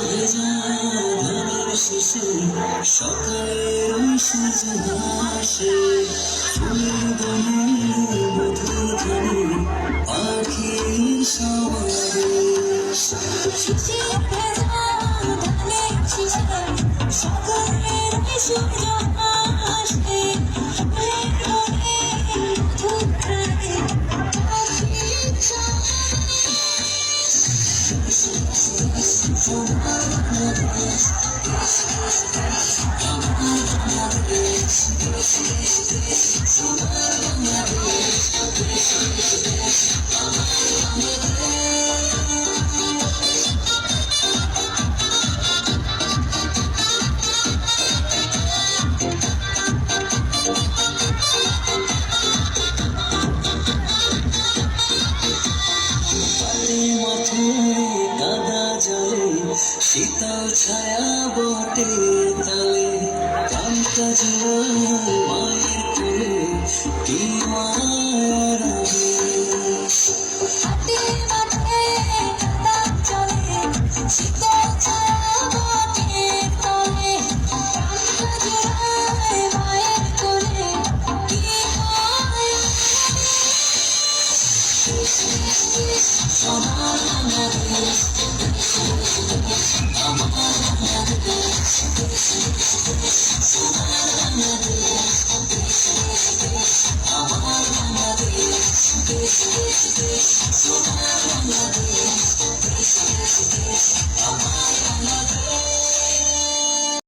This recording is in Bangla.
ভেজা ধানের শেষে সকালের ওই সূর্য ভাসে, ফুলের বনে মধুর ধানে পাখির সমাবেশ। শিশির ভেজা ধানের শেষে সকালের ওই সূর্য